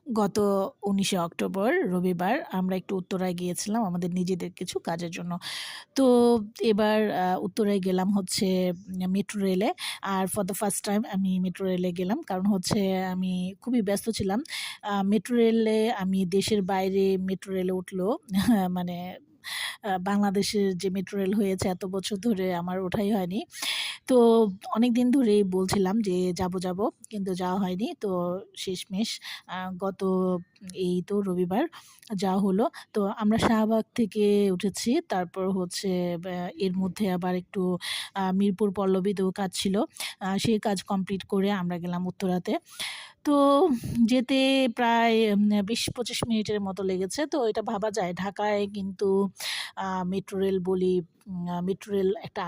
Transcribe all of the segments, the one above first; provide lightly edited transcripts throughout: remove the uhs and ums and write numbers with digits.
গত ১৯শে অক্টোবর রবিবার আমরা একটু উত্তরায় গিয়েছিলাম আমাদের নিজেদের কিছু কাজের জন্য। তো এবার উত্তরায় গেলাম হচ্ছে মেট্রো রেলে। আর ফর দ্য ফার্স্ট টাইম আমি মেট্রো রেলে গেলাম। কারণ হচ্ছে আমি খুবই ব্যস্ত ছিলাম। মেট্রো রেলে আমি দেশের বাইরে মেট্রো রেলে উঠলেও মানে বাংলাদেশের যে মেট্রো রেল হয়েছে এত বছর ধরে আমার ওঠাই হয়নি। তো অনেকদিন ধরেই বলছিলাম যে যাবো, কিন্তু যাওয়া হয়নি। তো শেষমেশ গত এই তো রবিবার যাওয়া হলো। তো আমরা শাহবাগ থেকে উঠেছি। তারপর হচ্ছে এর মধ্যে আবার একটু মিরপুর পল্লবীতেও কাজ ছিল। সেই কাজ কমপ্লিট করে আমরা গেলাম উত্তরাতে। তো যেতে প্রায় ২০-২৫ মিনিটের মতো লেগেছে। তো এটা ভাবা যায় ঢাকায় কিন্তু মেট্রো রেল বলি মেট্রো রেল একটা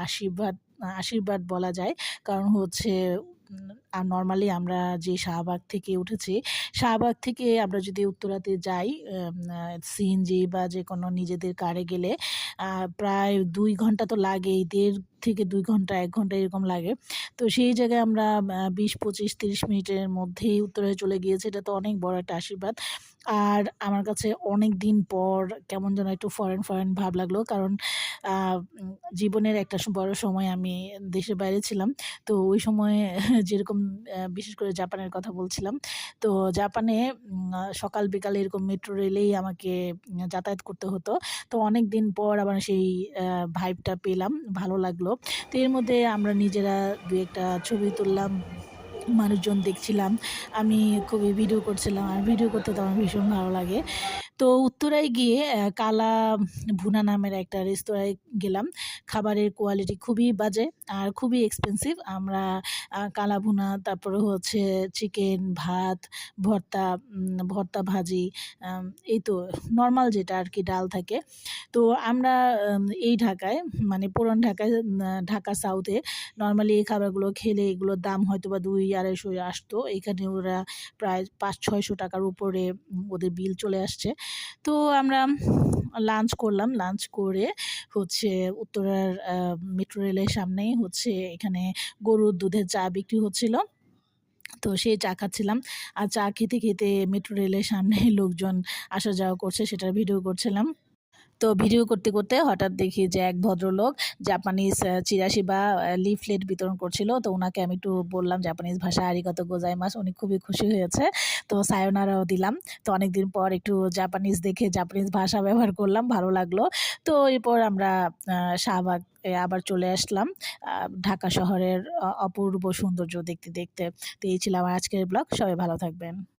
আশীর্বাদ বলা যায়। কারণ হচ্ছে নরমালি আমরা যে শাহবাগ থেকে উঠেছি, শাহবাগ থেকে আমরা যদি উত্তরাতে যাই সিএনজি বা যেকোনো নিজেদের কারে গেলে প্রায় ২ ঘন্টা তো লাগেই। ১.৫ থেকে ২ ঘন্টা ১ ঘন্টা এরকম লাগে। তো সেই জায়গায় আমরা ২০, ২৫, ৩০ মিনিটের মধ্যেই উত্তরায় চলে গিয়েছি। এটা তো অনেক বড় একটা আশীর্বাদ। আর আমার কাছে অনেকদিন পর কেমন যেন একটু ফরেন ভাব লাগলো। কারণ আ জীবনের একটা বড় সময় আমি দেশের বাইরে ছিলাম। তো ওই সময়ে যেরকম বিশেষ করে জাপানের কথা বলছিলাম। তো জাপানে সকাল বিকাল এরকম মেট্রো রেলেই আমাকে যাতায়াত করতে হতো। তো অনেকদিন পর আবার সেই ভাইবটা পেলাম, ভালো লাগলো। তো এর মধ্যে আমরা নিজেরা ২-১ টা ছবি তুললাম। মানুষজন দেখছিলাম। আমি খুবই ভিডিও করছিলাম। আর ভিডিও করতে তো আমার ভীষণ ভালো লাগে। তো উত্তরায় গিয়ে কালা ভুনা নামের একটা রেস্তোরাঁয় গেলাম। খাবারের কোয়ালিটি খুবই বাজে আর খুবই এক্সপেনসিভ। আমরা কালা ভুনা, তারপরে হচ্ছে চিকেন, ভাত, ভর্তা, ভর্তা ভাজি, এই তো নরমাল যেটা আরকি ডাল থাকে। তো আমরা এই ঢাকায় মানে পুরান ঢাকায় ঢাকা সাউথে নরমালি এই খাবারগুলো খেলে এগুলোর দাম হয়তোবা ২০০-২৫০ আসতো। এখানে ওরা প্রায় ৳৫০০-৬০০ র উপরে ওদের বিল চলে আসছে। তো আমরা লাঞ্চ করলাম। লাঞ্চ করে হচ্ছে উত্তরার মেট্রো রেলের সামনেই হচ্ছে এখানে গরুর দুধের চা বিক্রি হচ্ছিল। তো সেই চা খাচ্ছিলাম। আর চা খেতে মেট্রো রেলের সামনে লোকজন আসা যাওয়া করছে সেটার ভিডিও করছিলাম। তো ভিডিও করতে হঠাৎ দেখি যে এক ভদ্রলোক জাপানিজ চিরাশি বা লিফলেট বিতরণ করছিল। তো উনাকে আমি একটু বললাম জাপানিজ ভাষায় আরিগাতো গোজাইমাসু। উনি খুবই খুশি হয়েছে। তো সায়োনারাও দিলাম। তো অনেকদিন পর একটু জাপানিজ দেখে জাপানিজ ভাষা ব্যবহার করলাম, ভালো লাগলো। তো এরপর আমরা আ শাহবাগ আবার চলে আসলাম। ঢাকা শহরের অপূর্ব সৌন্দর্য দেখতে। তো এই ছিল আমার আজকের ব্লগ। সবাই ভালো থাকবেন।